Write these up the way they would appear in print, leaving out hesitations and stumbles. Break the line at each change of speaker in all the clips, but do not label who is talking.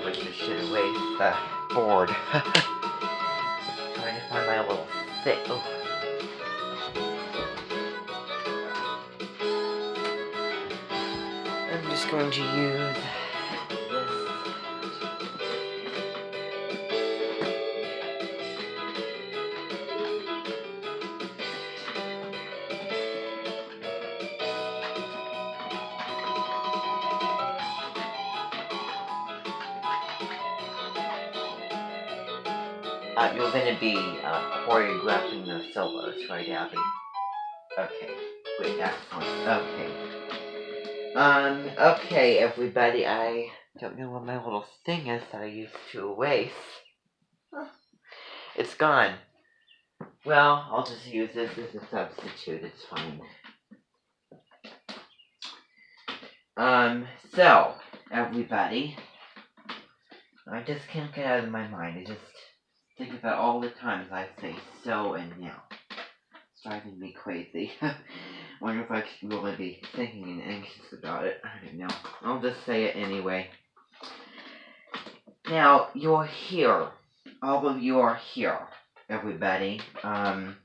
switch this shit away the board. Trying to find my little thing. Oh. I'm just going to use this. You're going to be choreographing the solos, right, Abby? Okay, wait, excellent. Okay, everybody, I don't know what my little thing is that I used to erase. It's gone. Well, I'll just use this as a substitute, it's fine. So, everybody, I just can't get out of my mind. I just think about all the times I say so and now. It's driving me crazy. Wonder if I should really be thinking and anxious about it. I don't know. I'll just say it anyway. Now, you're here. All of you are here, everybody. And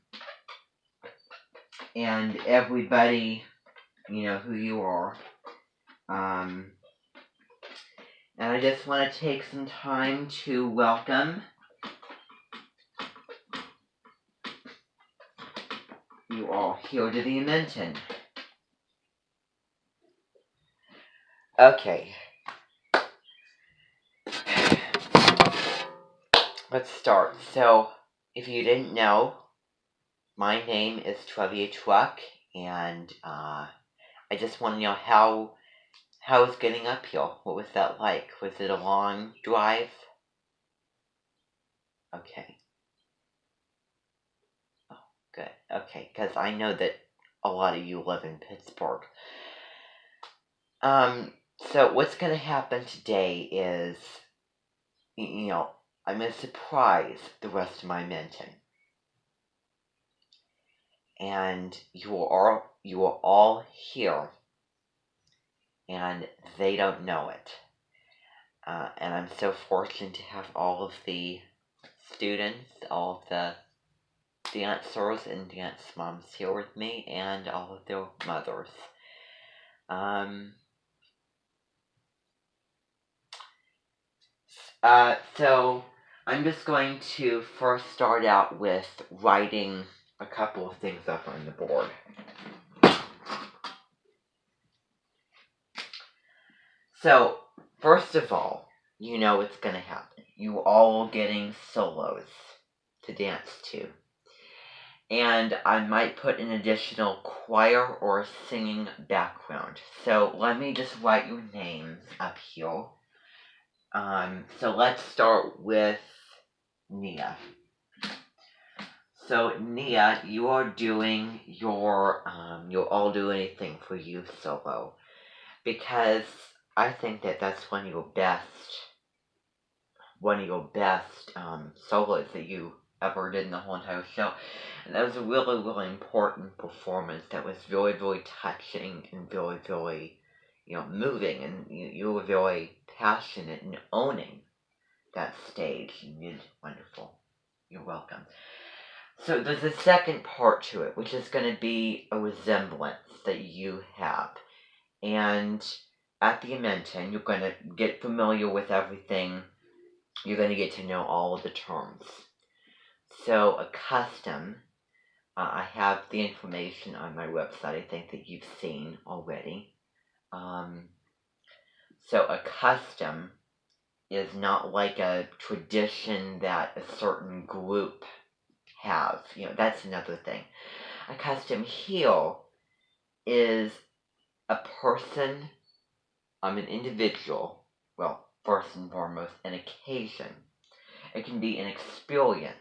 everybody, you know who you are. And I just want to take some time to welcome you all here to the Amenton. Okay. Let's start. So, if you didn't know, my name is Trevia Truck, and I just want to know how was getting up here? What was that like? Was it a long drive? Okay. Oh, good. Okay, because I know that a lot of you live in Pittsburgh. So what's going to happen today is, you know, I'm going to surprise the rest of my Menton. And you are all here. And they don't know it. And I'm so fortunate to have all of the students, all of the dancers and dance moms here with me, and all of their mothers. So I'm just going to first start out with writing a couple of things up on the board. So, first of all, you know what's going to happen. You all getting solos to dance to. And I might put an additional choir or singing background. So let me just write your names up here. So let's start with Nia. So Nia, you are doing you'll all do anything for you solo. Because I think that that's one of your best solos that you ever did in the whole entire show. And that was a really, really important performance that was very, very touching and very, very, moving. And you were very passionate in owning that stage. You did wonderful. You're welcome. So there's a second part to it, which is going to be a resemblance that you have. And at the Amenton, you're going to get familiar with everything. You're going to get to know all of the terms. So, a custom, I have the information on my website, I think that you've seen already. So, a custom is not like a tradition that a certain group have. That's another thing. A custom here is a person, an individual, well, first and foremost, an occasion. It can be an experience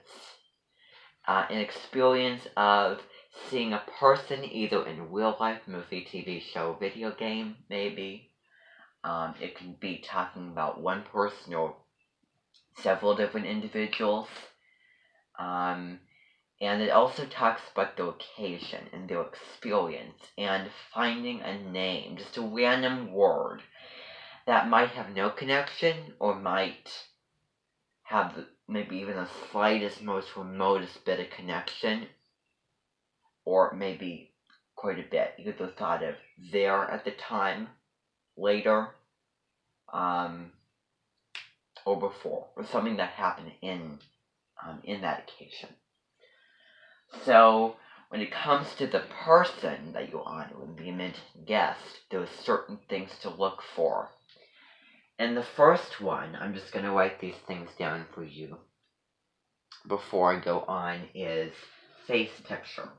of seeing a person either in real life, movie, TV show, video game, maybe. It can be talking about one person or several different individuals. And it also talks about their occasion and their experience and finding a name, just a random word that might have no connection or might have maybe even the slightest, most remotest bit of connection, or maybe quite a bit. You could have thought of there at the time, later, or before, or something that happened in that occasion. So when it comes to the person that you honor and the mentioned guest, there's certain things to look for. And the first one, I'm just going to write these things down for you before I go on, is face picture.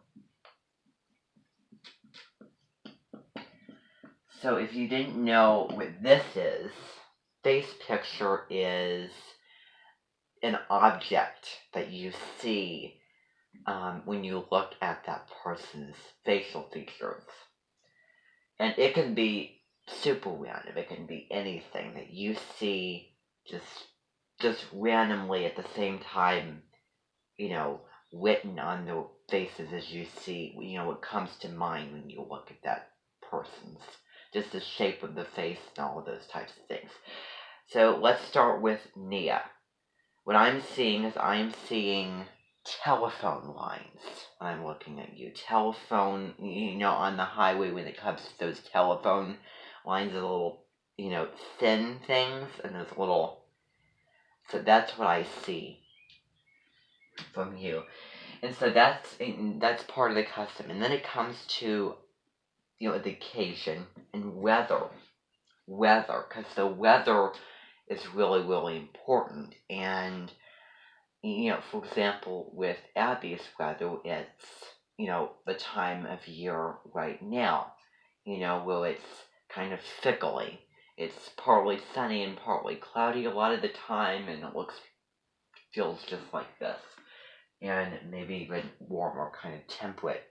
So if you didn't know what this is, face picture is an object that you see when you look at that person's facial features. And it can be super random. It can be anything that you see just randomly at the same time, written on the faces as you see, what comes to mind when you look at that person's, just the shape of the face and all of those types of things. So let's start with Nia. What I'm seeing is telephone lines. I'm looking at you. Telephone, on the highway when it comes to those telephone lines, the little, thin things, and those little. So that's what I see from you. And so that's part of the custom. And then it comes to, the occasion and weather. Because the weather is really, really important. And, for example, with Abby's weather, it's, the time of year right now, where it's kind of fickly. It's partly sunny and partly cloudy a lot of the time, and it feels just like this. And maybe even warmer, kind of temperate.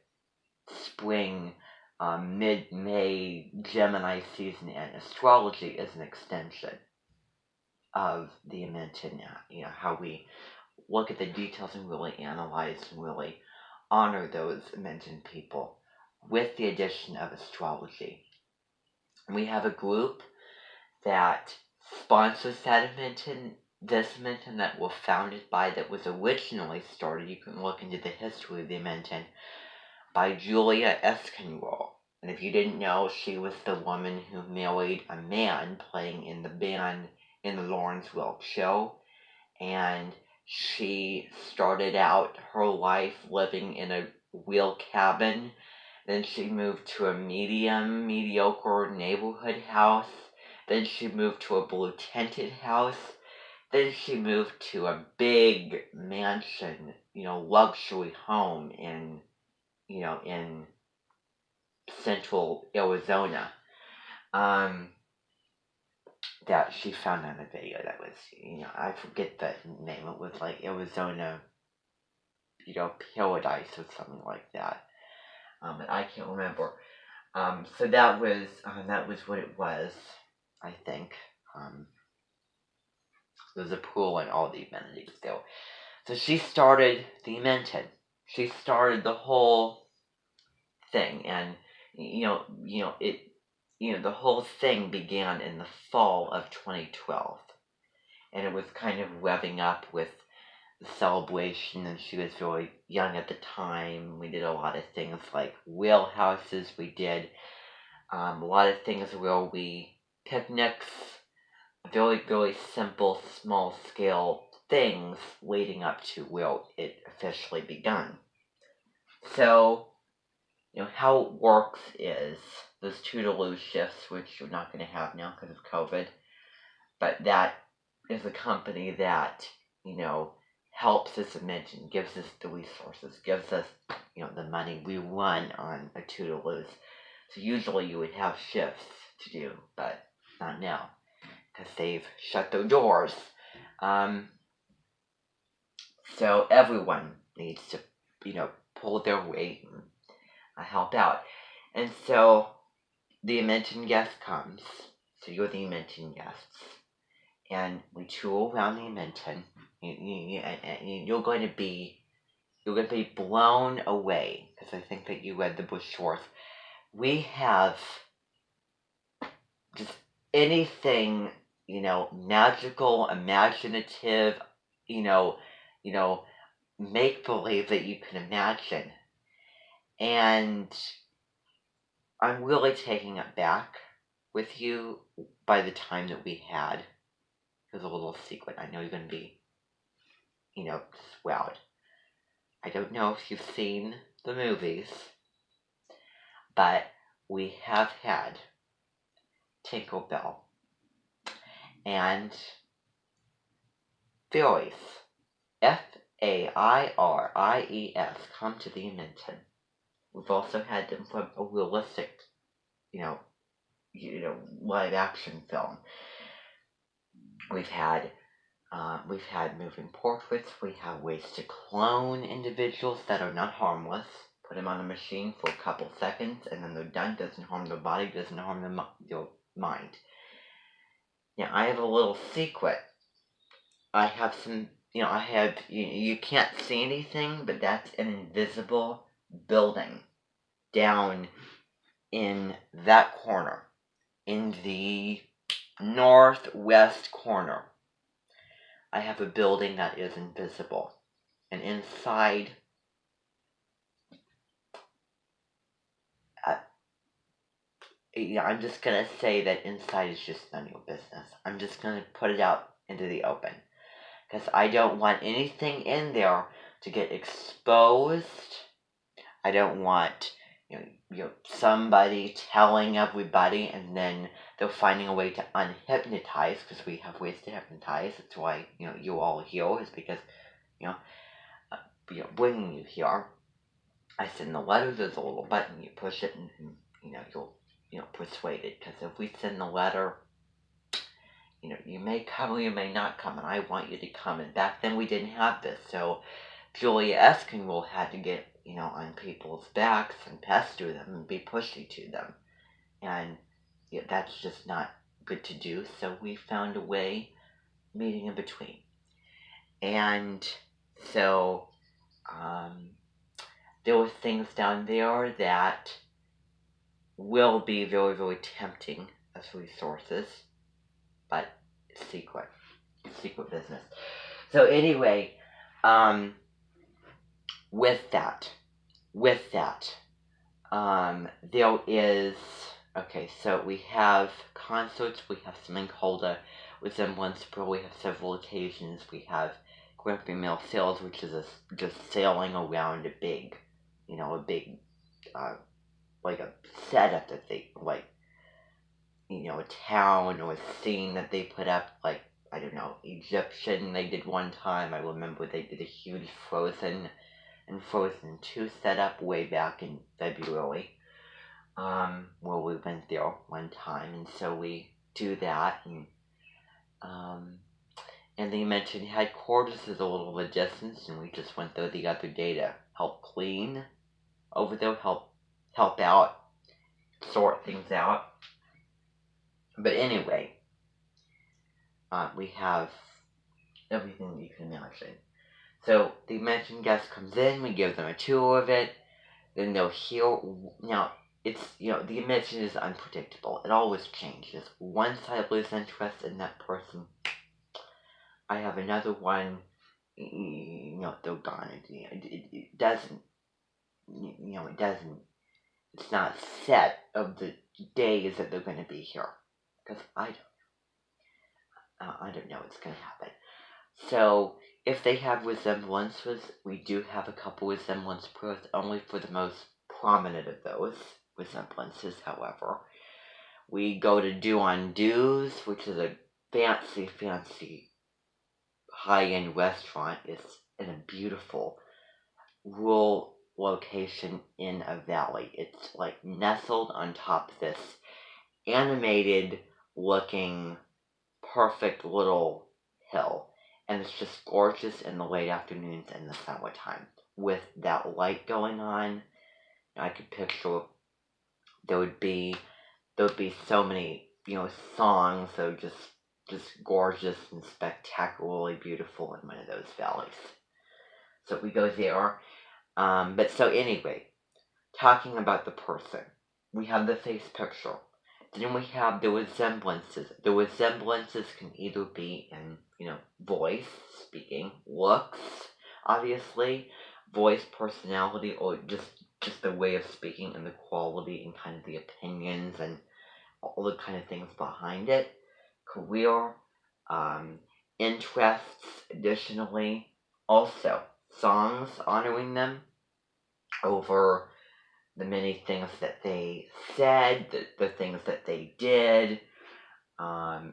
Spring, mid-May, Gemini season, and astrology is an extension of the Amenton, how we look at the details and really analyze and really honor those Amenton people with the addition of astrology. We have a group that sponsors that this Amenton that was founded by, that was originally started, you can look into the history of the Amenton, by Julia Esquinroll. And if you didn't know, she was the woman who married a man playing in the band in the Lawrence Welk Show. And she started out her life living in a wheel cabin. Then she moved to a mediocre neighborhood house. Then she moved to a blue tented house. Then she moved to a big mansion, luxury home in central Arizona, that she found on a video that was, I forget the name. It was like Arizona, Paradise or something like that. But I can't remember. So that was what it was, I think. There's a pool and all the amenities there. So she started the Amenton. She started the whole thing, and the whole thing began in the fall of 2012, and it was kind of revving up with the celebration, and she was very young at the time. We did a lot of things like whale houses. We did a lot of things where we picnics, very, very simple, small scale things leading up to where it officially begun. So, how it works is those 2 to lose shifts, which you're not going to have now because of COVID. But that is a company that, helps us mention, gives us the resources, gives us, the money. We run on a 2 to lose. So usually you would have shifts to do, but not now because they've shut their doors. So everyone needs to, pull their weight and help out. And so the Amenton guest comes. So you're the Amenton guests. And we tour around the Amenton. You're going to be blown away, because I think that you read the brochure. We have just anything, magical, imaginative, you know, you know, make believe that you can imagine. And I'm really taking it back with you by the time that we had. Here's a little secret. I know you're going to be, swelled. I don't know if you've seen the movies, but we have had Tinkerbell and Fairies, Fairies, come to the Invention. We've also had them from a realistic, you know, live action film. We've had moving portraits. We have ways to clone individuals that are not harmless. Put them on a machine for a couple seconds, and then they're done. Doesn't harm their body. Doesn't harm your mind. Now I have a little secret. I have some. You can't see anything, but that's an invisible building down in that corner, in the northwest corner. I have a building that is invisible, and inside, I'm just gonna say that inside is just none of your business. I'm just gonna put it out into the open, because I don't want anything in there to get exposed. I don't want somebody telling everybody, and then they're finding a way to unhypnotize, because we have ways to hypnotize. That's why you all are here, is because bringing you here. I send the letter. There's a little button. You push it, and you'll persuade it. Because if we send the letter, you may come or you may not come, and I want you to come. And back then we didn't have this, so Julia Esquimalt had to get on people's backs and pester them and be pushy to them, and that's just not good to do. So we found a way, meeting in between, and so there were things down there that will be very, very tempting as resources, but secret business. So anyway, with that, there is, okay, so we have concerts. We have something called a Resemblance Pro. We have several occasions. We have Grumpy Mill Sales, which is just sailing around a big, like a setup that they, like, a town or a scene that they put up, like, I don't know, Egyptian they did one time. I remember they did a huge Frozen and Frozen 2 setup way back in February, where we went there one time, and so we do that, and they mentioned headquarters is a little bit of distance, and we just went there the other day to help clean over there, help out, sort things out. But anyway, we have everything you can imagine. So the Invention guest comes in, we give them a tour of it, then they'll hear. Now, it's, the Invention is unpredictable. It always changes. Once I lose interest in that person, I have another one, they're gone. It doesn't, it's not set of the days that they're going to be here. Because I don't know what's going to happen. So, if they have resemblances, we do have a couple resemblance pros, only for the most prominent of those resemblances, however. We go to Do on Do's, which is a fancy high-end restaurant. It's in a beautiful rural location in a valley. It's like nestled on top of this animated looking perfect little hill, and it's just gorgeous in the late afternoons in the summertime with that light going on. I could picture there would be so many songs that are just gorgeous and spectacularly beautiful in one of those valleys. So we go there. But so anyway, talking about the person, we have the face picture. Then we have the resemblances. The resemblances can either be in, voice, speaking, looks, obviously, voice, personality, or just the way of speaking and the quality and kind of the opinions and all the kind of things behind it. Career, um, interests, additionally. Also, songs honoring them over the many things that they said, the things that they did.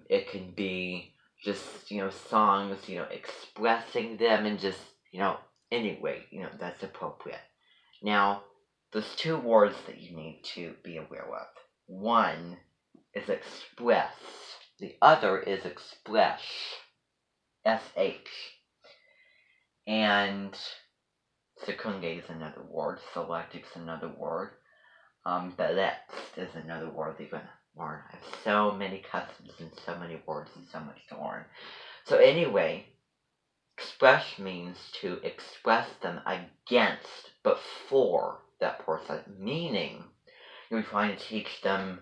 It can be just, songs, expressing them and just, anyway, that's appropriate. Now, there's two words that you need to be aware of. One is express. The other is express. S-H. And secunge is another word. Selectic is another word. Belext is another word that you're going to learn. I have so many customs and so many words and so much to learn. So anyway, express means to express them against, but for that person. Meaning, you're trying to teach them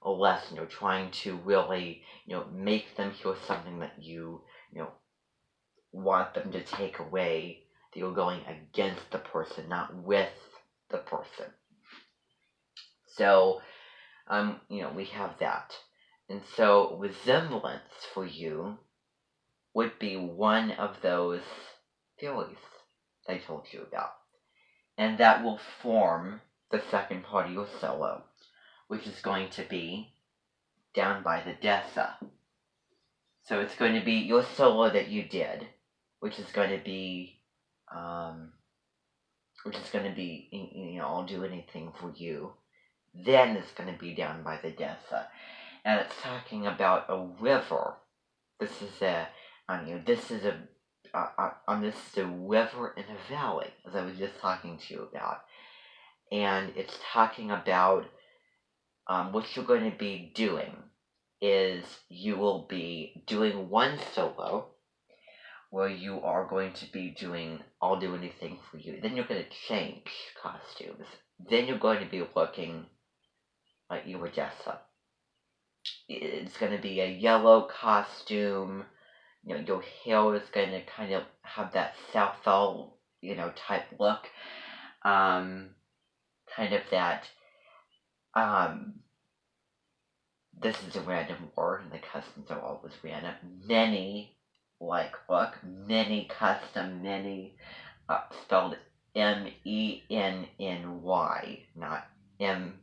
a lesson. You're trying to really, make them hear something that you want them to take away. That you're going against the person, not with the person. So, we have that. And so, resemblance for you would be one of those theories I told you about. And that will form the second part of your solo, which is going to be down by the dessa. So it's going to be your solo that you did, which is going to be, I'll do anything for you. Then it's going to be down by the dessa. And it's talking about a river. This is a river in a valley, as I was just talking to you about. And it's talking about what you're going to be doing is you will be doing one solo where you are going to be doing I'll Do Anything For You. Then you're going to change costumes. Then you're going to be looking like you were Jessa. It's going to be a yellow costume. Your hair is going to kind of have that Southall, type look. Kind of that, this is a random word, and the customs are always random. Many, look, many custom, many, spelled M-E-N-N-Y, not M,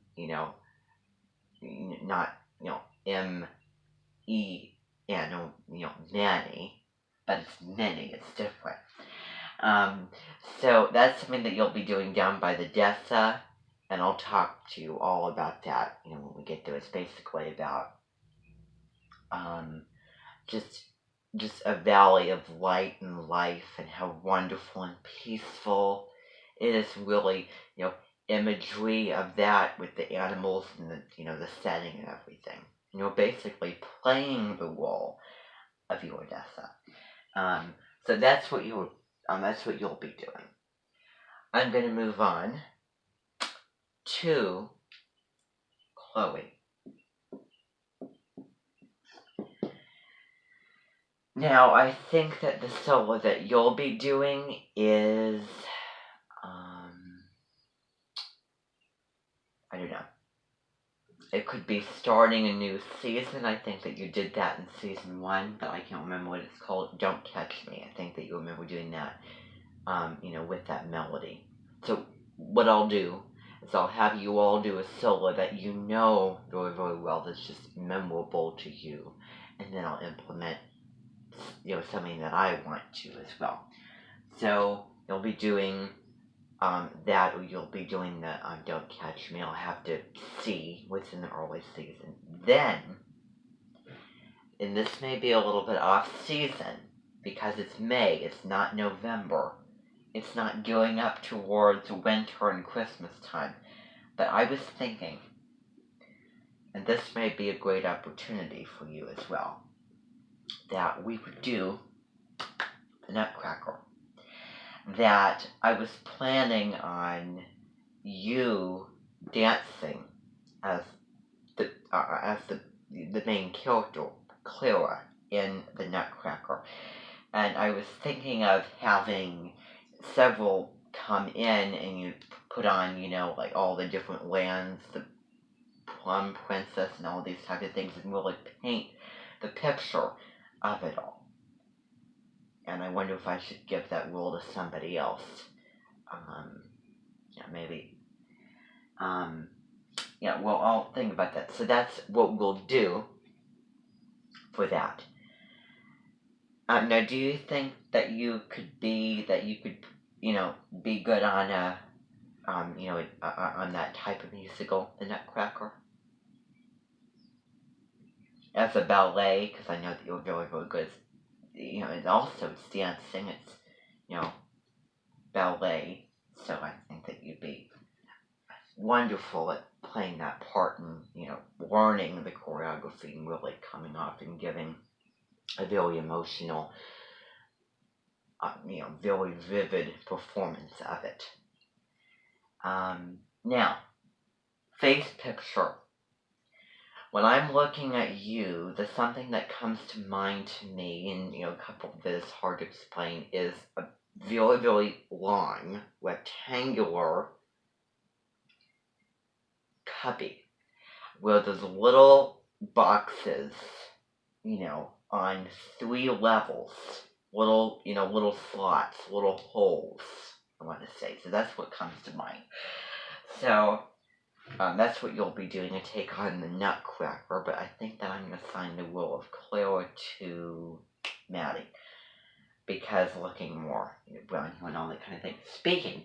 not, M-E-N, many, but it's many, it's different. So that's something that you'll be doing down by the dessa, and I'll talk to you all about that, when we get to it. It's basically about, just a valley of light and life, and how wonderful and peaceful it is. Really, imagery of that with the animals and the setting and everything. And you're basically playing the role of your dessa. So that's what you'll be doing. I'm going to move on to Chloe. Now, I think that the solo that you'll be doing is, I don't know. It could be starting a new season. I think that you did that in season 1, but I can't remember what it's called. Don't Catch Me. I think that you remember doing that, with that melody. So what I'll do is I'll have you all do a solo that you know very, very well, that's just memorable to you, and then I'll implement, something that I want to as well. So you'll be doing that, or you'll be doing the Don't Catch Me. I'll have to see what's in the early season. Then, and this may be a little bit off season, because it's May, it's not November. It's not going up towards winter and Christmas time. But I was thinking, and this may be a great opportunity for you as well, that we would do the Nutcracker. That I was planning on you dancing as as the main character, Clara, in the Nutcracker. And I was thinking of having several come in and you put on, like all the different lands, the Plum Princess and all these type of things, and really paint the picture of it all. And I wonder if I should give that role to somebody else. Maybe. Well, I'll think about that. So that's what we'll do for that. Now, do you think that you could be good on on that type of musical, The Nutcracker, as a ballet? Because I know that you're very, very good. And also it's dancing. It's ballet. So I think that you'd be wonderful at playing that part and learning the choreography and really coming off and giving a very emotional, very vivid performance of it. Now, face picture. When I'm looking at you, the something that comes to mind to me, and a couple of this hard to explain, is a very, very long, rectangular cubby where there's little boxes, on 3 levels, little slots, little holes, I want to say. So that's what comes to mind. So that's what you'll be doing, to take on the Nutcracker, but I think that I'm going to assign the role of Clara to Maddie, because looking more brown and all that kind of thing. Speaking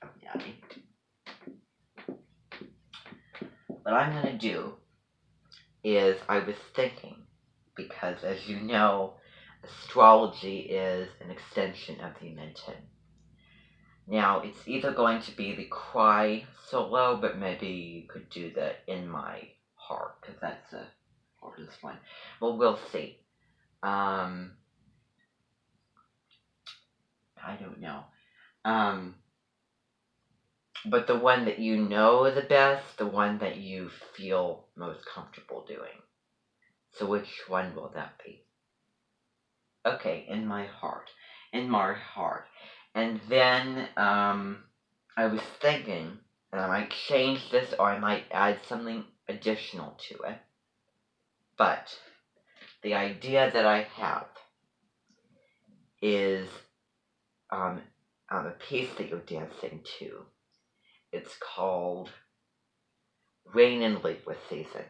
of Maddie, what I'm going to do is, I was thinking, because as you know, astrology is an extension of the Menton. Now, it's either going to be the Cry solo, but maybe you could do the In My Heart, because that's the hardest one. Well, we'll see. I don't know. But the one that you know the best, the one that you feel most comfortable doing. So which one will that be? Okay, In My Heart. In My Heart. And then, I was thinking that I might change this, or I might add something additional to it. But the idea that I have is a piece that you're dancing to. It's called Rain and Libra Season.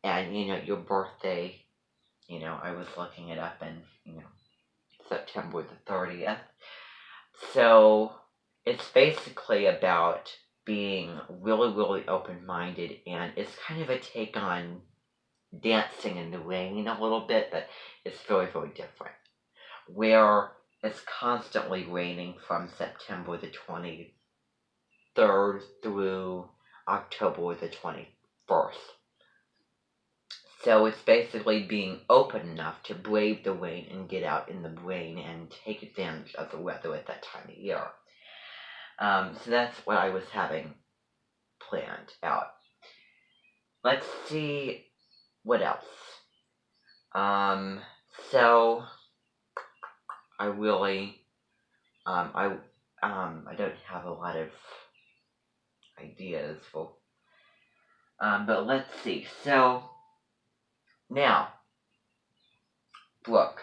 And, your birthday, I was looking it up in, September the 30th. So it's basically about being really, really open-minded, and it's kind of a take on dancing in the rain a little bit, but it's very, very different. Where it's constantly raining from September the 23rd through October the 21st. So it's basically being open enough to brave the rain and get out in the rain and take advantage of the weather at that time of year. So that's what I was having planned out. Let's see what else. So I really, I don't have a lot of ideas for, but let's see. So now, Brooke.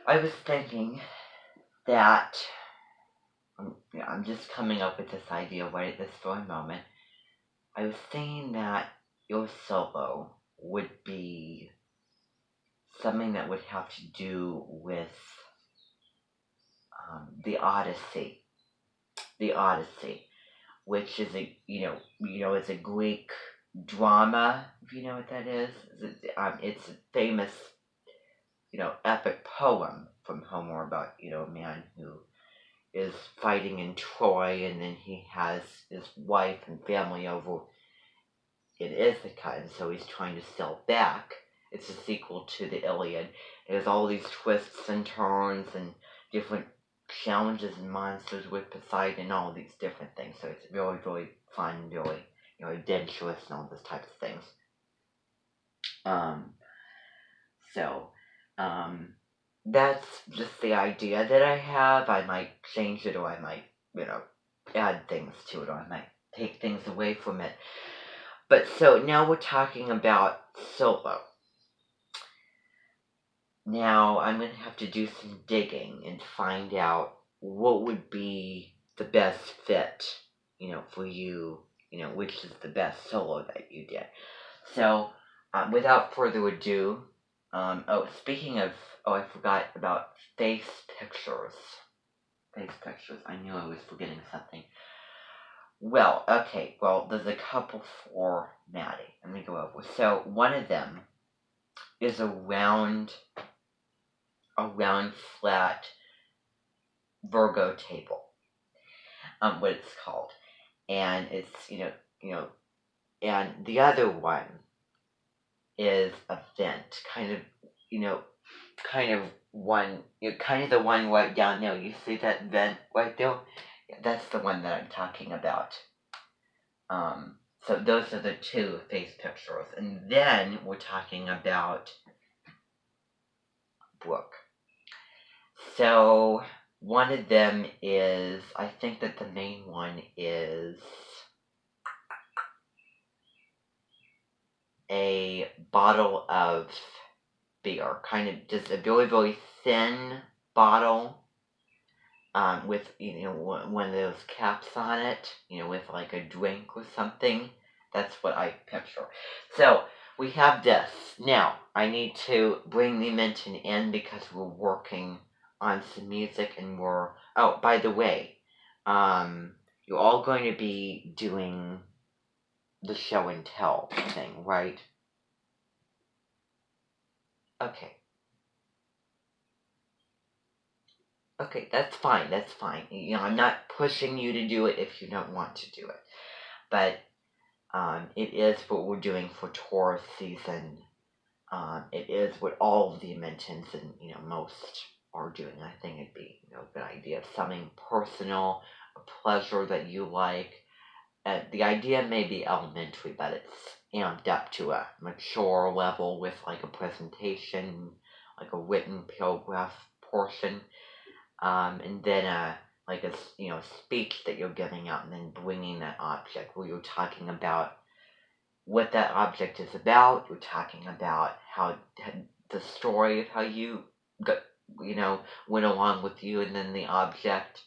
I was thinking that, I'm just coming up with this idea right at this very moment. I was thinking that your solo would be something that would have to do with the Odyssey. The Odyssey, which is it's a Greek drama, if you know what that is. It's a famous, epic poem from Homer about, a man who is fighting in Troy, and then he has his wife and family over in Ithaca, and so he's trying to sail back. It's a sequel to the Iliad. It has all these twists and turns and different challenges and monsters with Poseidon and all these different things. So it's really, really fun, really, adventurous and all those types of things. Um, so, that's just the idea that I have. I might change it, or I might, add things to it, or I might take things away from it. But so now we're talking about solo. Now I'm going to have to do some digging and find out what would be the best fit, for you, which is the best solo that you did. So, without further ado, speaking of, I forgot about face pictures. Face pictures. I knew I was forgetting something. Well, okay. Well, there's a couple for Maddie. Let me go over. So, one of them is a round, flat Virgo table. What it's called, and it's and the other one is a vent, kind of one, kind of the one right down there. You see that vent right there? Yeah, that's the one that I'm talking about. So those are the two face pictures, and then we're talking about Brooke. So one of them is, I think that the main one is a bottle of beer, kind of just a very, very thin bottle, with, one of those caps on it, with like a drink or something. That's what I picture. So, we have this. Now, I need to bring the mention in because we're working on some music, and oh, by the way, you're all going to be doing the show and tell thing, right? Okay. Okay, that's fine, that's fine. I'm not pushing you to do it if you don't want to do it. But, it is what we're doing for Taurus season. It is what all of the mentions and, most are doing. I think it'd be, a good idea. Something personal, a pleasure that you like. The idea may be elementary, but it's amped up to a mature level with like a presentation, like a written paragraph portion, and then like a speech that you're giving out, and then bringing that object where you're talking about what that object is about. You're talking about how the story of how you got, went along with you, and then the object.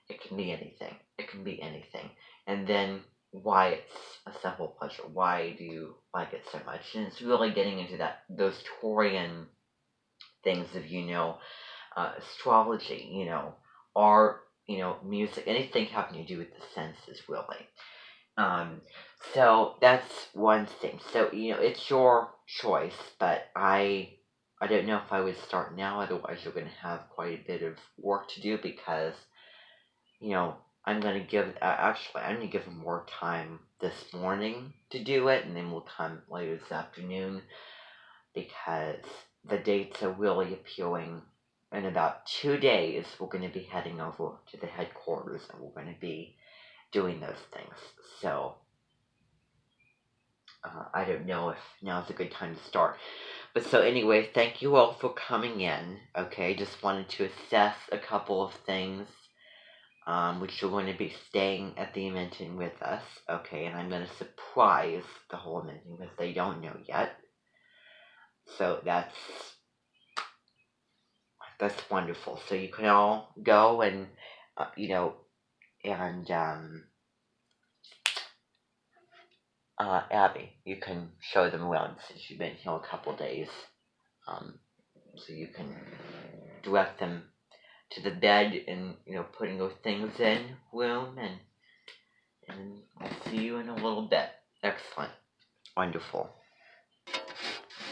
It can be anything. It can be anything. And then why it's a simple pleasure. Why do you like it so much? And it's really getting into those Taurian things of, astrology, art, music, anything having to do with the senses, really. So that's one thing. So, it's your choice, but I don't know if I would start now, otherwise you're going to have quite a bit of work to do, because, I'm going to give them more time this morning to do it, and then we'll come later this afternoon, because the dates are really appealing. In about 2 days, we're going to be heading over to the headquarters, and we're going to be doing those things. So, I don't know if now's a good time to start. But so anyway, thank you all for coming in. Okay, just wanted to assess a couple of things, which you're going to be staying at the Invention with us. Okay, and I'm going to surprise the whole Invention because they don't know yet. So that's wonderful. So you can all go and, and, Abby, you can show them around since you've been here a couple days. So you can direct them to the bed and, putting those things in room, and I'll see you in a little bit. Excellent. Wonderful.